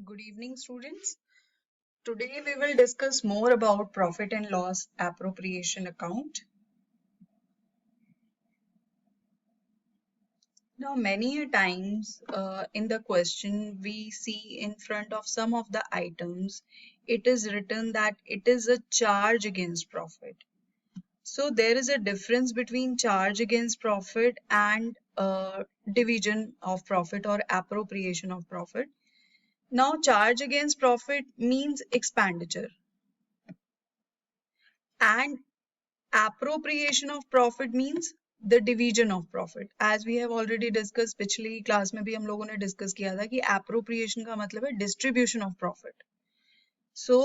Good evening, students. Today we will discuss more about profit and loss appropriation account. Now, many a times in the question we see in front of some of the items, it is written that it is a charge against profit. So there is a difference between charge against profit and division of profit or appropriation of profit. Now, charge against profit means expenditure, and appropriation of profit means the division of profit. As we have already discussed, पिछली class में भी हम लोगों ने discuss किया था कि appropriation का मतलब है distribution of profit. So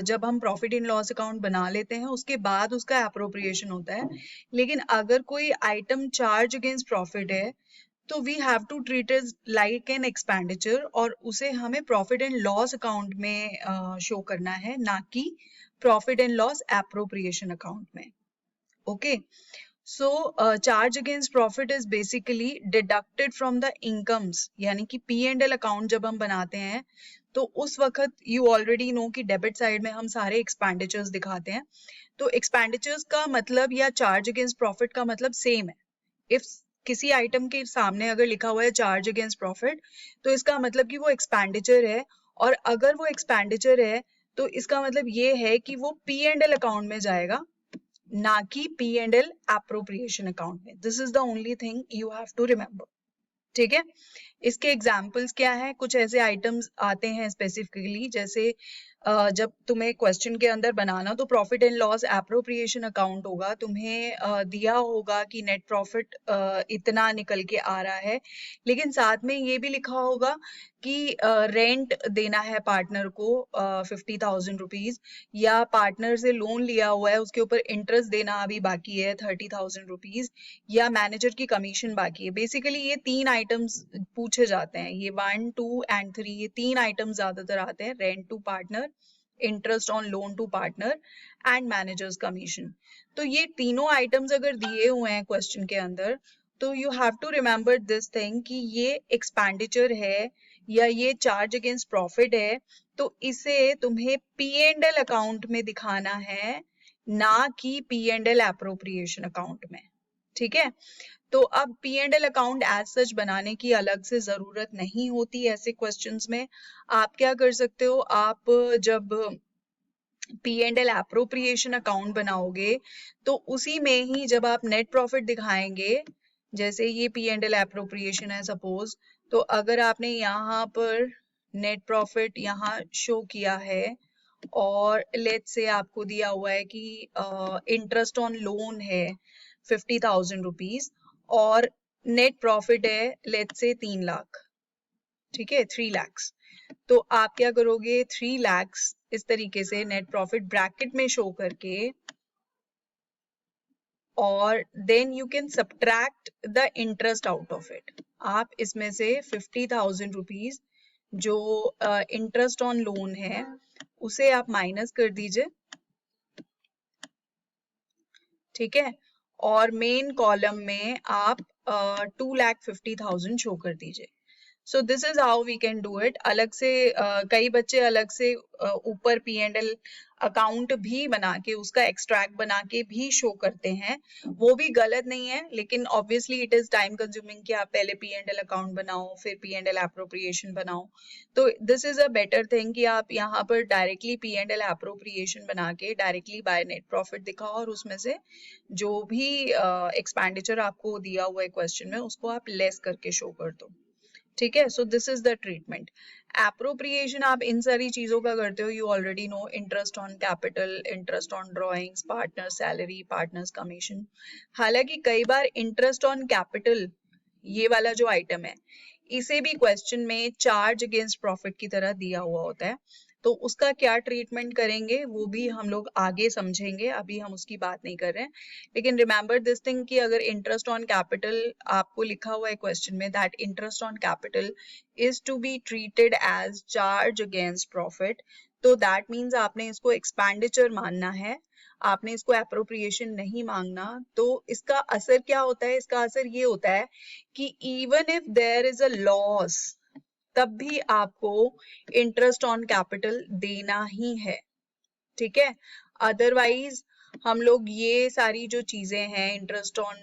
जब हम प्रॉफिट इन लॉस अकाउंट बना लेते हैं उसके बाद उसका एप्रोप्रिएशन होता है, लेकिन अगर कोई आइटम चार्ज अगेंस्ट प्रॉफिट है तो we have to treat it like an expenditure और उसे हमें प्रॉफिट एंड लॉस अकाउंट में शो करना है, ना कि profit and loss appropriation account में. Okay, so charge against profit is basically deducted from the incomes. यानी कि P&L अकाउंट जब हम बनाते हैं तो उस वक्त you already know कि डेबिट साइड में हम सारे एक्सपेंडिचर्स दिखाते हैं. तो एक्सपेंडिचर्स का मतलब या चार्ज अगेंस्ट प्रॉफिट का मतलब सेम है. इफ किसी आइटम के सामने अगर लिखा हुआ है चार्ज अगेंस्ट प्रॉफिट तो इसका मतलब कि वो एक्सपेंडिचर है, और अगर वो एक्सपेंडिचर है तो इसका मतलब ये है कि वो P&L अकाउंट में जाएगा, ना कि P&L एप्रोप्रिएशन अकाउंट में. This is the only thing you have to remember. ठीक है, इसके एग्जाम्पल्स क्या है? कुछ ऐसे आइटम्स आते हैं स्पेसिफिकली, जैसे जब तुम्हें क्वेश्चन के अंदर बनाना तो profit and loss appropriation account होगा, तुम्हें दिया होगा कि नेट प्रॉफिट इतना निकल के आ रहा है, लेकिन साथ में ये भी लिखा होगा कि रेंट देना है पार्टनर को 50,000 रुपीज, या पार्टनर से लोन लिया हुआ है उसके ऊपर इंटरेस्ट देना अभी बाकी है 30,000 रुपीज, या मैनेजर की कमीशन बाकी है. बेसिकली ये तीन आइटम्स पूछे जाते हैं, ये 1, 2 एंड 3, ये तीन आइटम्स ज्यादातर आते हैं: rent to partner, interest on loan to partner and managers commission. तो ये तीनों आइटम्स अगर दिए हुए हैं क्वेश्चन के अंदर तो you have to remember this thing कि ये एक्सपेंडिचर है या ये चार्ज अगेंस्ट प्रॉफिट है, तो इसे तुम्हें P&L अकाउंट में दिखाना है, ना कि P&L एप्रोप्रिएशन अकाउंट में. ठीक है, तो अब P&L अकाउंट एज सच बनाने की अलग से जरूरत नहीं होती ऐसे क्वेश्चंस में. आप क्या कर सकते हो, आप जब P&L एप्रोप्रिएशन अकाउंट बनाओगे तो उसी में ही जब आप नेट प्रॉफिट दिखाएंगे, जैसे ये P&L एप्रोप्रिएशन है सपोज, तो अगर आपने यहाँ पर नेट प्रॉफिट यहाँ शो किया है और लेट्स से आपको दिया हुआ है कि इंटरेस्ट ऑन लोन है 50,000 रुपीज और नेट प्रॉफिट है लेट्स से 3 लाख. ठीक है, 3 lakhs. तो आप क्या करोगे, 3 lakhs इस तरीके से नेट प्रॉफिट ब्रैकेट में शो करके, और then you can subtract the interest out of it. आप इसमें से 50,000 रुपीज जो इंटरेस्ट ऑन लोन है उसे आप माइनस कर दीजिए. ठीक है, और मेन कॉलम में आप 2,50,000 शो कर दीजिए. So this is how we can do it. अलग से कई बच्चे अलग से ऊपर P&L अकाउंट भी बना के उसका एक्सट्रैक्ट बना के भी शो करते हैं, वो भी गलत नहीं है, लेकिन obviously it is time consuming कि आप पहले P&L अकाउंट बनाओ फिर P&L एप्रोप्रिएशन बनाओ. तो this is a better thing कि आप यहाँ पर डायरेक्टली P&L एप्रोप्रिएशन बना के डायरेक्टली बाय नेट प्रॉफिट दिखाओ और उसमें से जो भी एक्सपेंडिचर आपको दिया हुआ है क्वेश्चन में उसको आप लेस करके शो कर दो. ठीक है, सो this is the treatment. Appropriation आप इन सारी चीजों का करते हो, you already know: interest on capital, interest on drawings, partner salary, partners commission. हालांकि कई बार इंटरेस्ट ऑन कैपिटल ये वाला जो आइटम है इसे भी क्वेश्चन में चार्ज अगेंस्ट प्रॉफिट की तरह दिया हुआ होता है, तो उसका क्या ट्रीटमेंट करेंगे वो भी हम लोग आगे समझेंगे, अभी हम उसकी बात नहीं कर रहे हैं. लेकिन रिमेंबर दिस थिंग कि अगर इंटरेस्ट ऑन कैपिटल आपको लिखा हुआ है क्वेश्चन में that interest on capital is to be treated as charge against profit, तो दैट मीन्स आपने इसको एक्सपेंडिचर मानना है, आपने इसको एप्रोप्रिएशन नहीं मांगना. तो इसका असर क्या होता है? इसका असर ये होता है कि even if there is a loss तब भी आपको इंटरेस्ट ऑन कैपिटल देना ही है, ठीक है। अदरवाइज हम लोग ये सारी जो चीजें हैं, interest on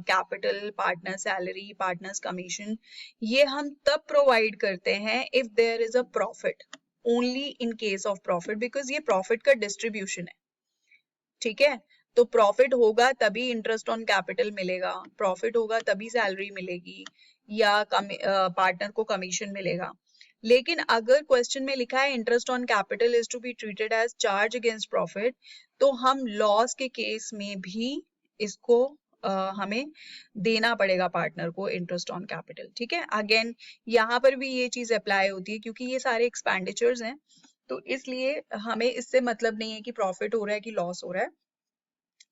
capital, partner salary, partners commission, ये हम तब प्रोवाइड करते हैं if there is a profit, only in case of profit, because ये प्रॉफिट का डिस्ट्रीब्यूशन है, ठीक है। तो प्रॉफिट होगा तभी इंटरेस्ट ऑन कैपिटल मिलेगा, प्रॉफिट होगा तभी सैलरी मिलेगी या पार्टनर को कमीशन मिलेगा। लेकिन अगर क्वेश्चन में लिखा है interest on capital is to be treated as charge against profit, तो हम लॉस के केस में भी इसको हमें देना पड़ेगा पार्टनर को इंटरेस्ट ऑन कैपिटल, ठीक है। अगेन यहाँ पर भी ये चीज अप्लाई होती है क्योंकि ये सारे एक्सपेंडिचर्स हैं, तो इसलिए हमें इससे मतलब नहीं है कि प्रॉफिट हो रहा है कि लॉस हो रहा है।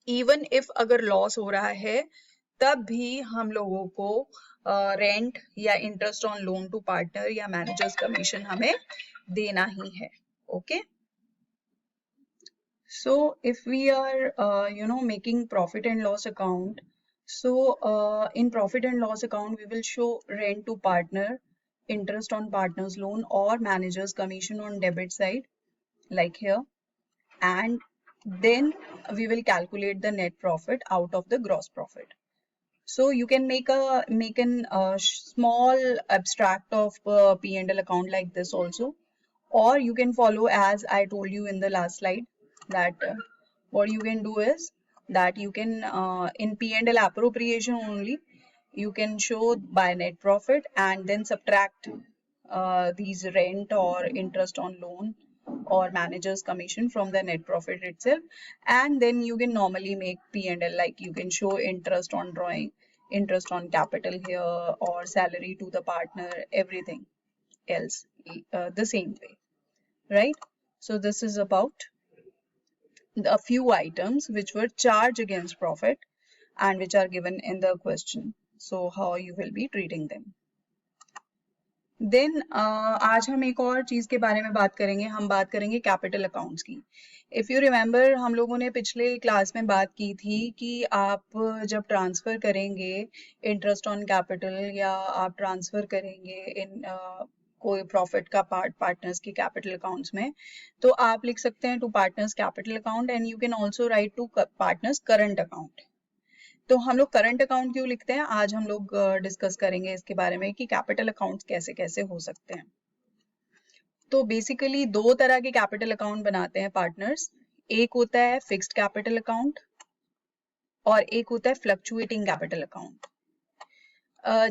इवन इफ अगर लॉस हो रहा है तब भी हम लोगों को रेंट या interest on loan to partner या मैनेजर्स कमीशन हमें देना ही है, okay. So if we are making profit and loss account, so in profit and loss account we will show rent to partner, interest on partner's loan or manager's commission on debit side like here, and then we will calculate the net profit out of the gross profit. So you can make an small abstract of P&L account like this also, or you can follow as I told you in the last slide, that what you can do is that you can in P&L appropriation only you can show by net profit and then subtract these rent or interest on loan or manager's commission from the net profit itself, and then you can normally make P&L, like you can show interest on drawing, interest on capital here, or salary to the partner, everything else the same way, right? So this is about a few items which were charged against profit and which are given in the question, so how you will be treating them. Then आज हम एक और चीज के बारे में बात करेंगे, हम बात करेंगे कैपिटल अकाउंट्स की। इफ यू रिमेम्बर हम लोगों ने पिछले क्लास में बात की थी कि आप जब ट्रांसफर करेंगे इंटरेस्ट ऑन कैपिटल या आप ट्रांसफर करेंगे इन कोई प्रॉफिट का पार्ट पार्टनर्स के कैपिटल अकाउंट्स में, तो आप लिख सकते हैं to partners capital account, and you can also write to partners current account. तो हम लोग करंट अकाउंट क्यों लिखते हैं, आज हम लोग डिस्कस करेंगे इसके बारे में कि कैपिटल अकाउंट्स कैसे कैसे हो सकते हैं। तो बेसिकली दो तरह के कैपिटल अकाउंट बनाते हैं पार्टनर्स, एक होता है फिक्स्ड कैपिटल अकाउंट और एक होता है फ्लक्चुएटिंग कैपिटल अकाउंट।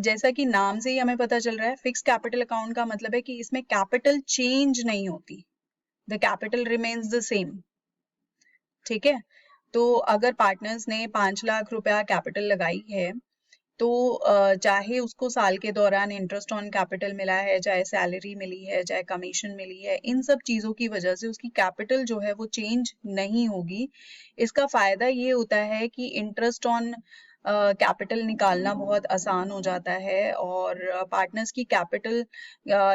जैसा कि नाम से ही हमें पता चल रहा है, फिक्स्ड कैपिटल अकाउंट का मतलब है कि इसमें कैपिटल चेंज नहीं होती, the capital remains the same, ठीक है। तो अगर पार्टनर्स ने 5 लाख रुपया कैपिटल लगाई है, तो चाहे उसको साल के दौरान इंटरेस्ट ऑन कैपिटल मिला है, चाहे सैलरी मिली है, चाहे कमीशन मिली है, इन सब चीज़ों की वजह से उसकी कैपिटल जो है वो चेंज नहीं होगी। इसका फायदा ये होता है कि इंटरेस्ट ऑन कैपिटल निकालना बहुत आसान हो जाता है, और पार्टनर्स की कैपिटल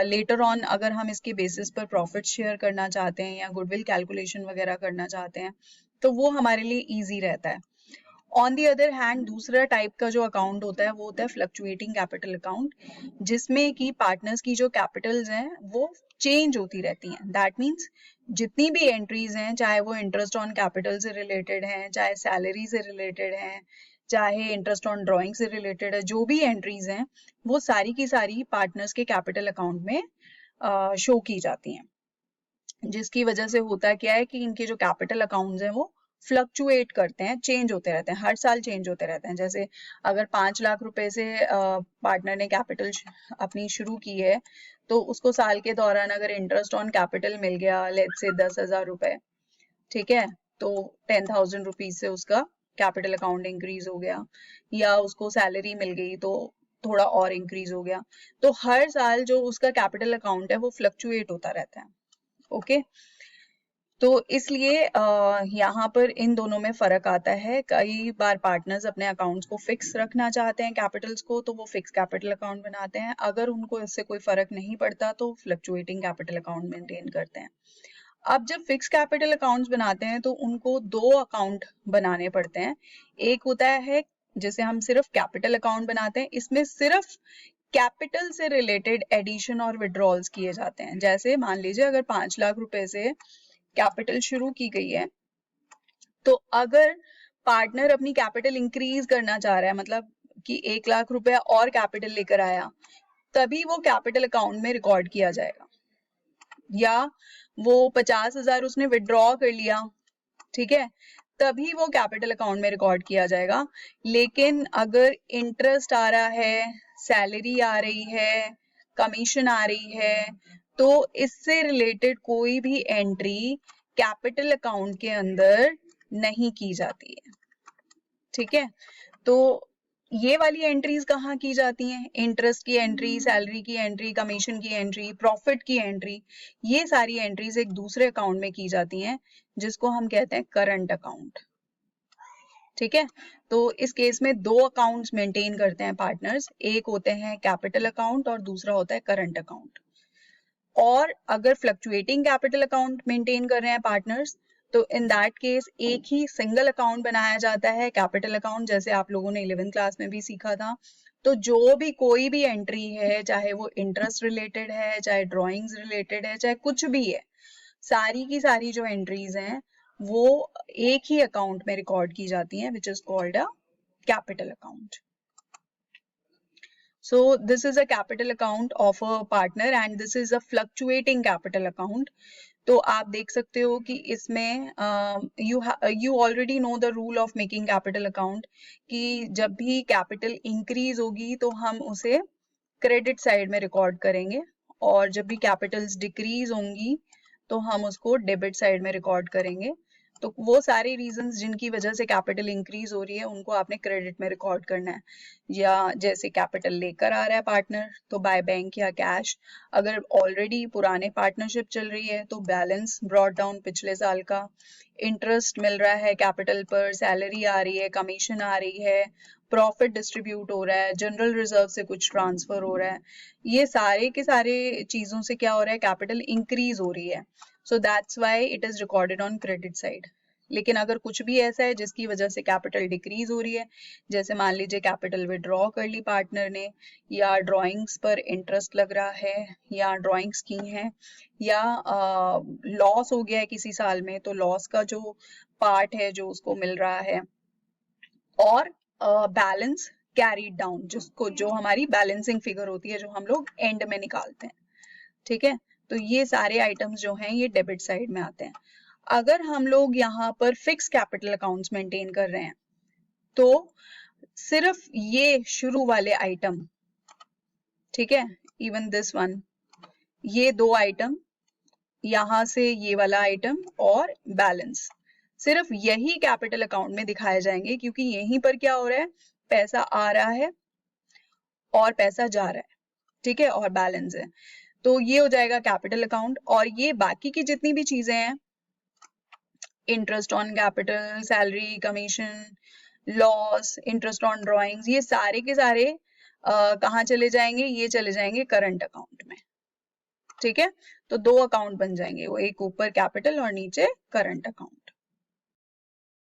लेटर ऑन अगर हम इसके बेसिस पर प्रॉफिट शेयर करना चाहते हैं या गुडविल कैलकुलेशन वगैरह करना चाहते हैं तो वो हमारे लिए ईजी रहता है। ऑन दी अदर हैंड दूसरा टाइप का जो अकाउंट होता है वो होता है फ्लक्चुएटिंग कैपिटल अकाउंट, जिसमें कि पार्टनर्स की जो कैपिटल्स हैं वो चेंज होती रहती हैं। दैट मीन्स जितनी भी एंट्रीज हैं, चाहे वो इंटरेस्ट ऑन कैपिटल से रिलेटेड हैं, चाहे सैलरी से रिलेटेड हैं, चाहे इंटरेस्ट ऑन ड्राइंग से रिलेटेड है, जो भी एंट्रीज हैं वो सारी की सारी पार्टनर्स के कैपिटल अकाउंट में शो की जाती हैं, जिसकी वजह से होता क्या है कि इनके जो कैपिटल अकाउंट्स हैं वो फ्लक्चुएट करते हैं, चेंज होते रहते हैं, हर साल चेंज होते रहते हैं। जैसे अगर 5 लाख रुपए से पार्टनर ने कैपिटल अपनी शुरू की है, तो उसको साल के दौरान अगर इंटरेस्ट ऑन कैपिटल मिल गया लेट्स से 10,000 रुपए, ठीक है, तो 10,000 रुपीज से उसका कैपिटल अकाउंट इंक्रीज हो गया, या उसको सैलरी मिल गई तो थोड़ा और इंक्रीज हो गया। तो हर साल जो उसका कैपिटल अकाउंट है वो फ्लक्चुएट होता रहता है, ओके। तो इसलिए यहाँ पर इन दोनों में फर्क आता है। कई बार पार्टनर्स अपने अकाउंट्स को फिक्स रखना चाहते हैं कैपिटल्स को, तो वो फिक्स कैपिटल अकाउंट बनाते हैं। अगर उनको इससे कोई फर्क नहीं पड़ता तो फ्लक्चुएटिंग कैपिटल अकाउंट मेंटेन करते हैं। अब जब फिक्स कैपिटल अकाउंट्स बनाते हैं तो उनको दो अकाउंट बनाने पड़ते हैं। एक होता है जिसे हम सिर्फ कैपिटल अकाउंट बनाते हैं, इसमें सिर्फ कैपिटल से रिलेटेड एडिशन और विड्रॉल्स किए जाते हैं। जैसे मान लीजिए अगर 5 लाख रुपए से कैपिटल शुरू की गई है, तो अगर पार्टनर अपनी कैपिटल इंक्रीज करना चाह रहा है, मतलब कि 1 लाख रुपया और कैपिटल लेकर आया, तभी वो कैपिटल अकाउंट में रिकॉर्ड किया जाएगा। या वो 50,000 उसने विड्रॉ कर लिया, ठीक है, तभी वो कैपिटल अकाउंट में रिकॉर्ड किया जाएगा। लेकिन अगर इंटरेस्ट आ रहा है, सैलरी आ रही है, कमीशन आ रही है, तो इससे रिलेटेड कोई भी एंट्री कैपिटल अकाउंट के अंदर नहीं की जाती है, ठीक है। तो ये वाली एंट्रीज कहाँ की जाती हैं? इंटरेस्ट की एंट्री, सैलरी की एंट्री, कमीशन की एंट्री, प्रॉफिट की एंट्री, ये सारी एंट्रीज एक दूसरे अकाउंट में की जाती हैं, जिसको हम कहते हैं करंट अकाउंट, ठीक है। तो इस केस में 2 अकाउंट्स मेंटेन करते हैं पार्टनर्स, एक होते हैं कैपिटल अकाउंट और दूसरा होता है करंट अकाउंट। और अगर फ्लक्चुएटिंग कैपिटल अकाउंट मेंटेन कर रहे हैं पार्टनर्स, तो इन दैट केस एक ही सिंगल अकाउंट बनाया जाता है, कैपिटल अकाउंट, जैसे आप लोगों ने 11th क्लास में भी सीखा था। तो जो भी कोई भी एंट्री है, चाहे वो इंटरेस्ट रिलेटेड है, चाहे ड्रॉइंग्स रिलेटेड है, चाहे कुछ भी है, सारी की सारी जो एंट्रीज हैं वो एक ही अकाउंट में रिकॉर्ड की जाती हैं, which is called a capital account. So this is a capital account of a partner and this is a fluctuating capital account. तो आप देख सकते हो कि इसमें you already know the rule of making capital account कि जब भी कैपिटल इंक्रीज होगी तो हम उसे क्रेडिट साइड में रिकॉर्ड करेंगे, और जब भी कैपिटल्स डिक्रीज होंगी तो हम उसको डेबिट साइड में रिकॉर्ड करेंगे। तो वो सारे रीजंस जिनकी वजह से कैपिटल इंक्रीज हो रही है उनको आपने क्रेडिट में रिकॉर्ड करना है। या जैसे कैपिटल लेकर आ रहा है पार्टनर तो बाय बैंक या कैश, अगर ऑलरेडी पुराने पार्टनरशिप चल रही है तो बैलेंस ब्रॉट डाउन पिछले साल का, इंटरेस्ट मिल रहा है कैपिटल पर, सैलरी आ रही है, कमीशन आ रही है, प्रॉफिट डिस्ट्रीब्यूट हो रहा है, जनरल रिजर्व से कुछ ट्रांसफर हो रहा है, ये सारे के सारे चीजों से क्या हो रहा है, कैपिटल इंक्रीज हो रही है। So that's why it is recorded on credit side. लेकिन अगर कुछ भी ऐसा है जिसकी वजह से कैपिटल डिक्रीज हो रही है, जैसे मान लीजिए कैपिटल विड्रॉ कर ली पार्टनर ने, या ड्राइंग्स पर इंटरेस्ट लग रहा है, या ड्राइंग्स की हैं, या लॉस हो गया है किसी साल में तो लॉस का जो पार्ट है जो उसको मिल रहा है, और बैलेंस कैरीड डाउन, जिसको जो हमारी बैलेंसिंग फिगर होती है जो हम लोग एंड में निकालते हैं, ठीक है। तो ये सारे आइटम्स जो हैं ये डेबिट साइड में आते हैं। अगर हम लोग यहाँ पर फिक्स कैपिटल अकाउंट्स मेंटेन कर रहे हैं तो सिर्फ ये शुरू वाले आइटम, ठीक है, इवन दिस वन, ये 2 आइटम, यहां से ये वाला आइटम और बैलेंस, सिर्फ यही कैपिटल अकाउंट में दिखाए जाएंगे, क्योंकि यहीं पर क्या हो रहा है, पैसा आ रहा है और पैसा जा रहा है, ठीक है, और बैलेंस है, तो ये हो जाएगा कैपिटल अकाउंट। और ये बाकी की जितनी भी चीजें हैं, interest on capital, salary, commission, loss, interest on drawings, ये सारे के सारे कहाँ चले जाएंगे, ये चले जाएंगे करंट अकाउंट में, ठीक है। तो 2 अकाउंट बन जाएंगे, वो एक ऊपर कैपिटल और नीचे करंट अकाउंट।